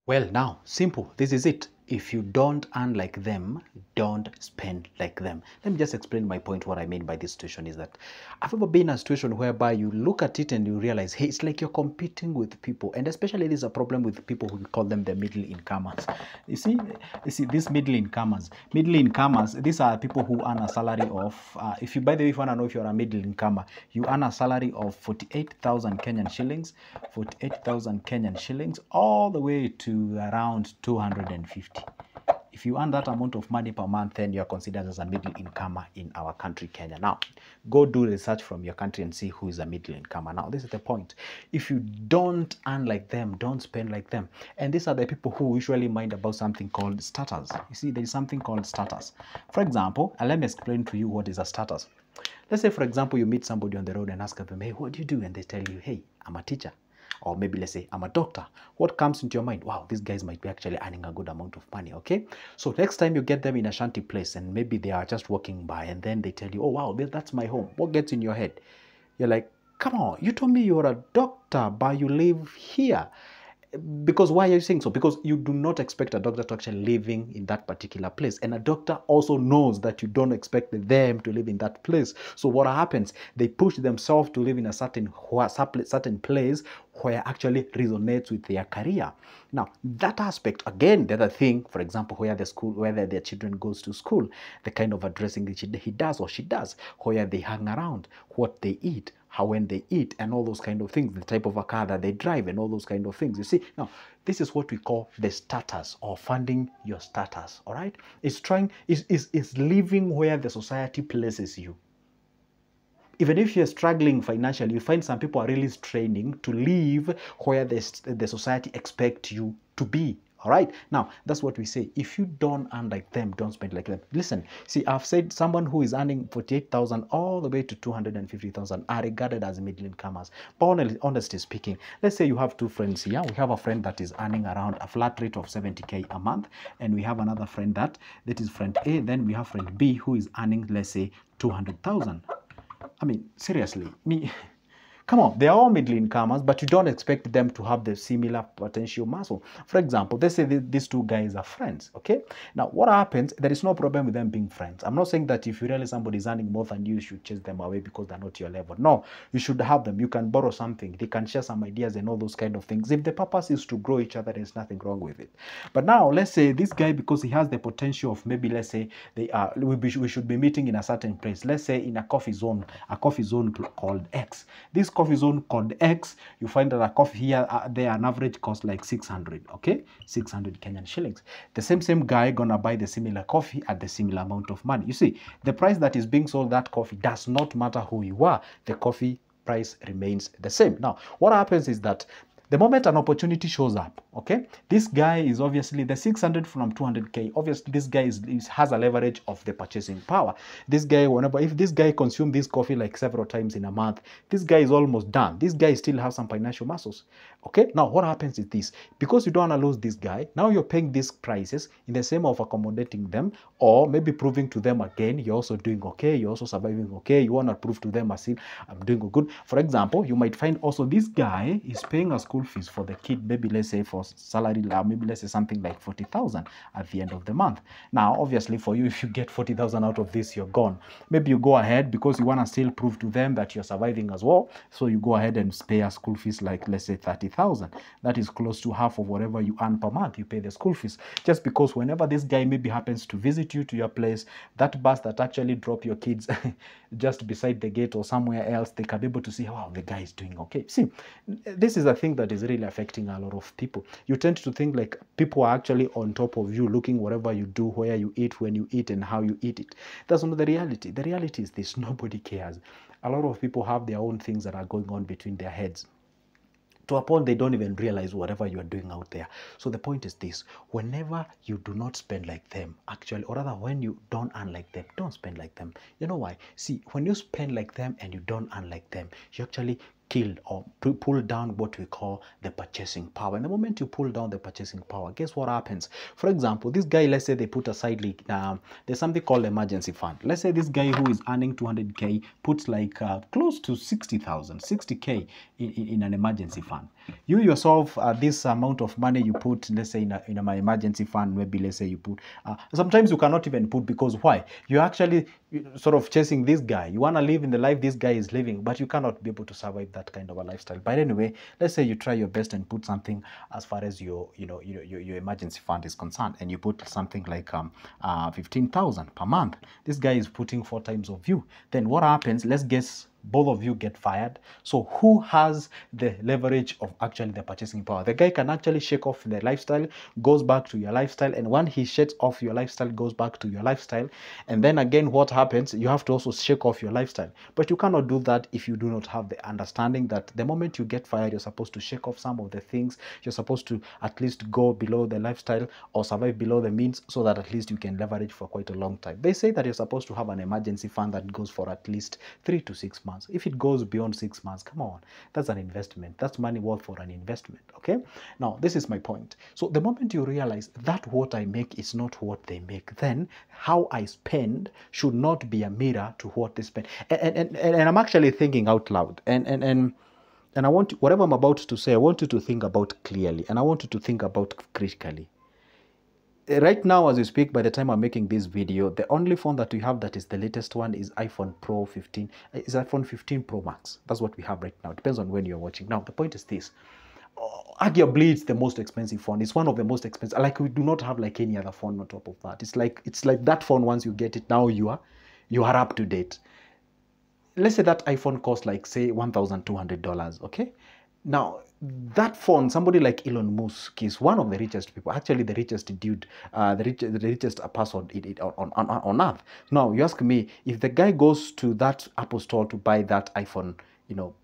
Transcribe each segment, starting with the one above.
Well, now, simple. This is it. If you don't earn like them, don't spend like them. Let me just explain my point. What I mean by this situation is that I've ever been in a situation whereby you look at it and you realize, hey, it's like you're competing with people. And especially there's a problem with people who call them the middle incomers. You see, these middle incomers, these are people who earn a salary of, if you, by the way, if you want to know if you're a middle incomer, you earn a salary of 48,000 Kenyan shillings, 48,000 Kenyan shillings, all the way to around 250. If you earn that amount of money per month, then you're considered as a middle incomer in our country, Kenya. Now, go do research from your country and see who is a middle incomer. Now, this is the point. If you don't earn like them, don't spend like them. And these are the people who usually mind about something called status. You see, there is something called status. For example, let me explain to you what is a status. Let's say, for example, you meet somebody on the road and ask them, hey, what do you do? And they tell you, hey, I'm a teacher. Or maybe let's say I'm a doctor. What comes into your mind? Wow, these guys might be actually earning a good amount of money, okay? So next time you get them in a shanty place and maybe they are just walking by and then they tell you, oh wow, that's my home. What gets in your head? You're like, come on, you told me you're a doctor, but you live here. Because why are you saying so? Because you do not expect a doctor to actually living in that particular place. And a doctor also knows that you don't expect them to live in that place. So what happens? They push themselves to live in a certain place where actually resonates with their career. Now, that aspect, again, the other thing, for example, where their children goes to school, the kind of addressing that he does or she does, where they hang around, what they eat, how when they eat, and all those kind of things, the type of a car that they drive and all those kind of things. You see, now this is what we call the status, or funding your status. All right, it's living where the society places you. Even if you're struggling financially, you find some people are really straining to live where the society expects you to be. All right. Now, that's what we say. If you don't earn like them, don't spend like them. Listen, see, I've said someone who is earning 48,000 all the way to 250,000 are regarded as middle incomers. But honestly speaking, let's say you have two friends here. We have a friend that is earning around a flat rate of 70K a month. And we have another friend that is friend A. Then we have friend B who is earning, let's say, 200,000. I mean, seriously, come on, they are all middle incomers, but you don't expect them to have the similar potential muscle. For example, they say these two guys are friends, okay? Now, what happens, there is no problem with them being friends. I'm not saying that if you realize somebody is earning more than you should chase them away because they're not your level. No, you should have them. You can borrow something. They can share some ideas and all those kind of things. If the purpose is to grow each other, there's nothing wrong with it. But now, let's say this guy, because he has the potential of maybe, let's say, we should be meeting in a certain place. Let's say in a coffee zone called X. This coffee zone called X, you find that a coffee here, there an average cost like 600, okay? 600 Kenyan shillings. The same guy gonna buy the similar coffee at the similar amount of money. You see, the price that is being sold that coffee does not matter who you are. The coffee price remains the same. Now, what happens is that the moment an opportunity shows up, okay, this guy is obviously the 600 from 200K. Obviously, this guy has a leverage of the purchasing power. This guy, if this guy consumes this coffee like several times in a month, this guy is almost done. This guy still has some financial muscles. Okay, now what happens is this: because you don't want to lose this guy, now you're paying these prices in the same of accommodating them, or maybe proving to them again you're also doing okay, you're also surviving okay. You want to prove to them as if I'm doing good. For example, you might find also this guy is paying a school fees for the kid, maybe let's say for salary, maybe let's say something like 40,000 at the end of the month. Now, obviously for you, if you get 40,000 out of this, you're gone. Maybe you go ahead because you want to still prove to them that you're surviving as well. So you go ahead and pay a school fees like, let's say 30,000. That is close to half of whatever you earn per month. You pay the school fees just because whenever this guy maybe happens to visit you to your place, that bus that actually drop your kids just beside the gate or somewhere else, they can be able to see, wow, the guy is doing okay. See, this is a thing that is really affecting a lot of people. You tend to think like people are actually on top of you, looking whatever you do, where you eat, when you eat, and how you eat it. That's not the reality. The reality is this: nobody cares. A lot of people have their own things that are going on between their heads, to a point they don't even realize whatever you are doing out there. So the point is this: whenever you do not spend like them, actually, or rather when you don't earn like them, don't spend like them. You know why? See, when you spend like them and you don't earn like them, you actually killed or pull down what we call the purchasing power. And the moment you pull down the purchasing power, guess what happens? For example, this guy, let's say they put aside like there's something called emergency fund. Let's say this guy who is earning 200K puts like close to 60K in an emergency fund. You yourself, this amount of money you put, let's say in my emergency fund, maybe let's say you put, sometimes you cannot even put, because why? You're actually sort of chasing this guy. You want to live in the life this guy is living, but you cannot be able to survive that kind of a lifestyle. But anyway, let's say you try your best and put something as far as your emergency fund is concerned, and you put something like 15,000 per month. This guy is putting 4 times of you. Then what happens? Let's guess both of you get fired. So who has the leverage of actually the purchasing power? The guy can actually shake off the lifestyle, goes back to your lifestyle, and when he shakes off your lifestyle, goes back to your lifestyle. And then again, what happens? You have to also shake off your lifestyle. But you cannot do that if you do not have the understanding that the moment you get fired, you're supposed to shake off some of the things. You're supposed to at least go below the lifestyle or survive below the means, so that at least you can leverage for quite a long time. They say that you're supposed to have an emergency fund that goes for at least 3 to 6 months. If it goes beyond 6 months, come on, that's an investment. That's money worth for an investment. Okay, now this is my point. So the moment you realize that what I make is not what they make, then how I spend should not be a mirror to what they spend. And I'm actually thinking out loud, and I want whatever I'm about to say, I want you to think about clearly, and I want you to think about critically. Right now, as you speak, by the time I'm making this video, the only phone that we have that is the latest one is iPhone Pro 15. Is iPhone 15 Pro Max. That's what we have right now. It depends on when you're watching. Now, the point is this. Arguably, it's the most expensive phone. It's one of the most expensive. Like, we do not have like any other phone on top of that. It's like that phone. Once you get it, now you are up to date. Let's say that iPhone costs like, say, $1,200. Okay. Now, that phone, somebody like Elon Musk is one of the richest people, actually the richest dude, the richest person on earth. Now, you ask me, if the guy goes to that Apple store to buy that iPhone,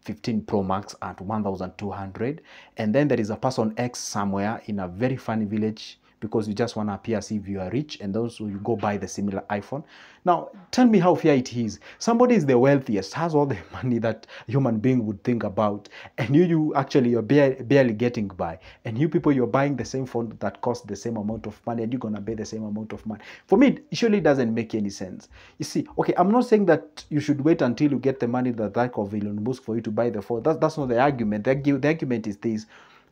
15 Pro Max at 1,200, and then there is a person X somewhere in a very funny village, because you just want to appear as if you are rich, and also you go buy the similar iPhone. Now, tell me how fair it is. Somebody is the wealthiest, has all the money that a human being would think about, and you actually, you're barely getting by. And you people, you're buying the same phone that costs the same amount of money, and you're going to pay the same amount of money. For me, it surely doesn't make any sense. You see, okay, I'm not saying that you should wait until you get the money that like of Elon Musk for you to buy the phone. That's not the argument. The argument is this.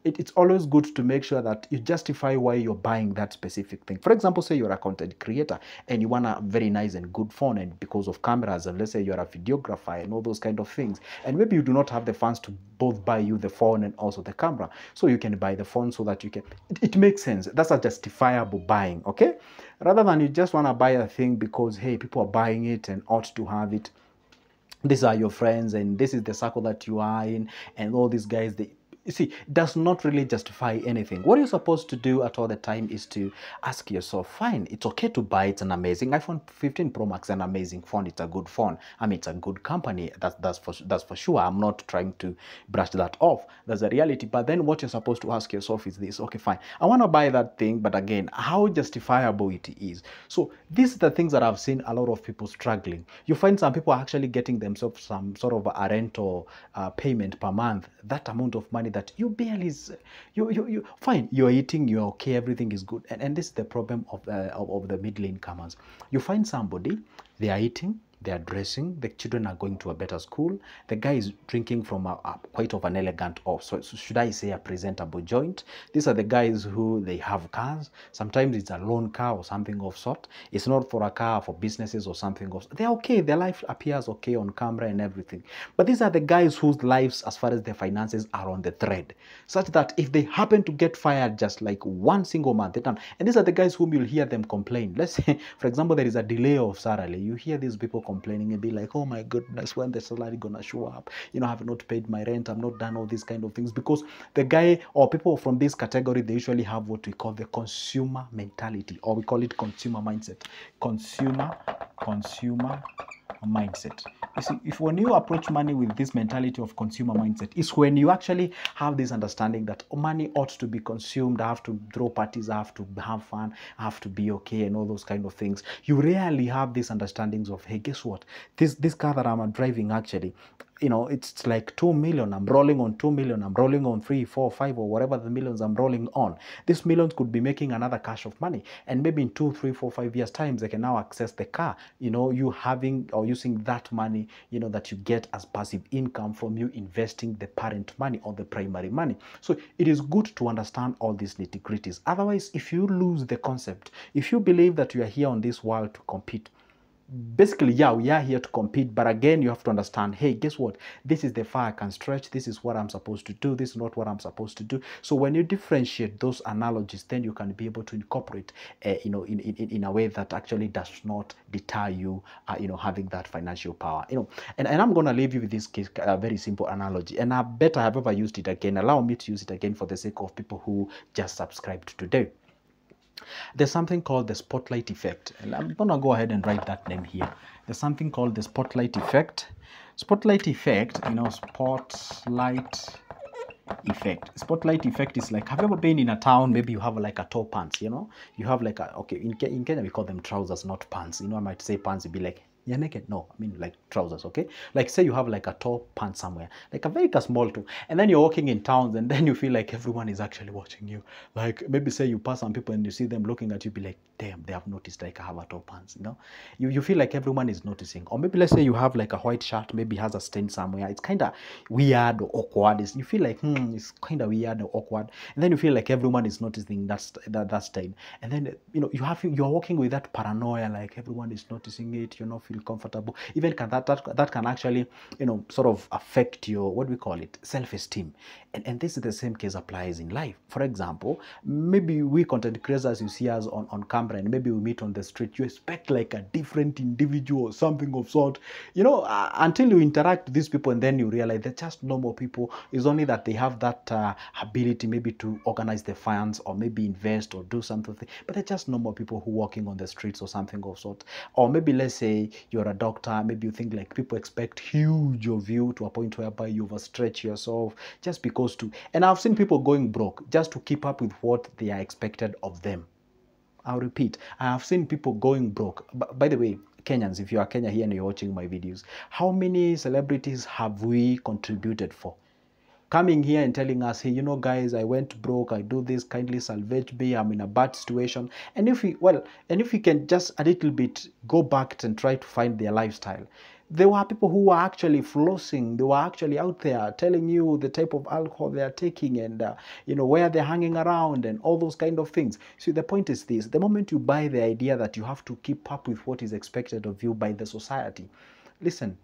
It's always good to make sure that you justify why you're buying that specific thing. For example, say you're a content creator and you want a very nice and good phone, and because of cameras, and let's say you're a videographer and all those kind of things, and maybe you do not have the funds to both buy you the phone and also the camera, so you can buy the phone so that you can, it makes sense. That's a justifiable buying, okay? Rather than you just want to buy a thing because, hey, people are buying it and ought to have it. These are your friends and this is the circle that you are in, and all these guys, you see, does not really justify anything. What you're supposed to do at all the time is to ask yourself, fine, it's okay to buy. It's an amazing iPhone 15 Pro Max, an amazing phone. It's a good phone. I mean, it's a good company. That's for sure. I'm not trying to brush that off. That's a reality. But then what you're supposed to ask yourself is this: okay, fine, I want to buy that thing, but again, how justifiable it is. So these are the things that I've seen a lot of people struggling. You find some people are actually getting themselves some sort of a rental payment per month. That amount of money that you barely, you fine, you're eating, you're okay, everything is good, and this is the problem of the middle incomers. You find somebody, they are eating, they are dressing, the children are going to a better school, the guy is drinking from quite of an elegant, or so should I say a presentable joint. These are the guys who, they have cars. Sometimes it's a loan car or something of sort. It's not for a car, for businesses or something of, they're okay, their life appears okay on camera and everything. But these are the guys whose lives, as far as their finances, are on the thread, such that if they happen to get fired just like one single month, they done. And these are the guys whom you'll hear them complain. Let's say, for example, there is a delay of salary. You hear these people complaining and be like, oh my goodness, when the salary gonna show up? I have not paid my rent, I've not done all these kind of things. Because the guy, or people from this category, they usually have what we call the consumer mentality, or we call it consumer mindset. Consumer mindset. You see, if when you approach money with this mentality of consumer mindset, is when you actually have this understanding that money ought to be consumed. I have to throw parties, I have to have fun, I have to be okay, and all those kind of things. You rarely have these understandings of, hey, guess what? This car that I'm driving, actually, you know, it's like 2 million. I'm rolling on 2 million. I'm rolling on 3, 4, 5, or whatever the millions I'm rolling on. These millions could be making another cash of money. And maybe in 2, 3, 4, 5 years' time, they can now access the car. You know, you having or using that money, you know, that you get as passive income from you investing the parent money or the primary money. So it is good to understand all these nitty-gritties. Otherwise, if you lose the concept, if you believe that you are here on this world to compete, basically, yeah, we are here to compete, but again, you have to understand, hey, guess what? This is the far I can stretch. This is what I'm supposed to do. This is not what I'm supposed to do. So when you differentiate those analogies, then you can be able to incorporate, you know, in a way that actually does not deter you, you know, having that financial power, you know. And I'm going to leave you with this case, very simple analogy. And I bet I have ever used it again. Allow me to use it again for the sake of people who just subscribed today. There's something called the spotlight effect, and I'm gonna go ahead and write that name here. There's something called the spotlight effect. Spotlight effect, you know, spotlight effect. Spotlight effect is like, have you ever been in a town? Maybe you have like a tall pants, you know, you have like a, okay, in Kenya we call them trousers, not pants. You know, I might say pants, it'd be like, you're naked. No, I mean like trousers, okay? Like say you have like a tall pants somewhere, like a very small too, and then you're walking in towns and then you feel like everyone is actually watching you. Like maybe say you pass some people and you see them looking at you, be like, damn, they have noticed like I have a tall pants, you know? You feel like everyone is noticing. Or maybe let's say you have like a white shirt, maybe has a stain somewhere. It's kind of weird or awkward. You feel like, it's kind of weird or awkward. And then you feel like everyone is noticing that stain. And then, you know, you're walking with that paranoia, like everyone is noticing it, you're not feeling comfortable. Even that can actually, you know, sort of affect your, what do we call it, self-esteem. And this is the same case applies in life. For example, maybe we content creators, you see us on camera and maybe we meet on the street, you expect like a different individual or something of sort, you know, until you interact with these people and then you realize they're just normal people. It's only that they have that ability maybe to organize the funds or maybe invest or do something, but they're just normal people who walking on the streets or something of sort. Or maybe let's say you're a doctor, maybe you think like people expect huge of you to a point whereby you overstretch yourself just because to, and I've seen people going broke just to keep up with what they are expected of them. I'll repeat, I have seen people going broke. By the way, Kenyans, if you are Kenya here and you're watching my videos, how many celebrities have we contributed for? Coming here and telling us, hey, you know, guys, I went broke, I do this, kindly salvage me, I'm in a bad situation. And if we can just a little bit go back and try to find their lifestyle, there were people who were actually flossing. They were actually out there telling you the type of alcohol they are taking and, you know, where they're hanging around and all those kind of things. So the point is this: the moment you buy the idea that you have to keep up with what is expected of you by the society, listen,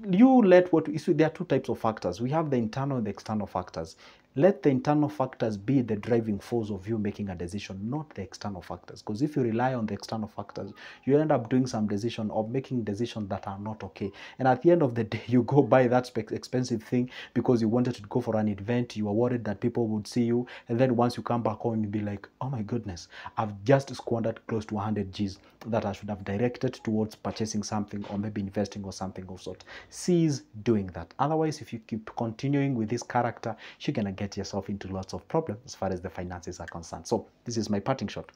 you let what there are two types of factors. We have the internal and the external factors. Let the internal factors be the driving force of you making a decision, not the external factors. Because if you rely on the external factors, you end up doing some decision or making decisions that are not okay. And at the end of the day, you go buy that expensive thing because you wanted to go for an event. You were worried that people would see you. And then once you come back home, you'll be like, oh my goodness, I've just squandered close to 100 G's that I should have directed towards purchasing something or maybe investing or something of sort. Cease doing that. Otherwise, if you keep continuing with this character, you're gonna get yourself into lots of problems as far as the finances are concerned. So this is my parting shot.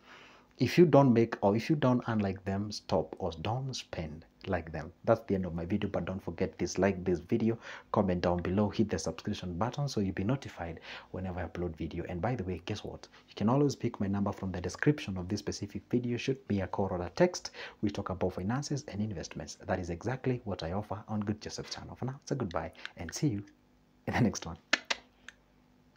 If you don't make or if you don't earn like them, stop or don't spend like them. That's the end of my video, but don't forget to like this video, comment down below, hit the subscription button so you'll be notified whenever I upload video. And by the way, guess what? You can always pick my number from the description of this specific video. Shoot me a call or a text. We talk about finances and investments. That is exactly what I offer on Good Joseph channel. For now, it's a goodbye and see you in the next one.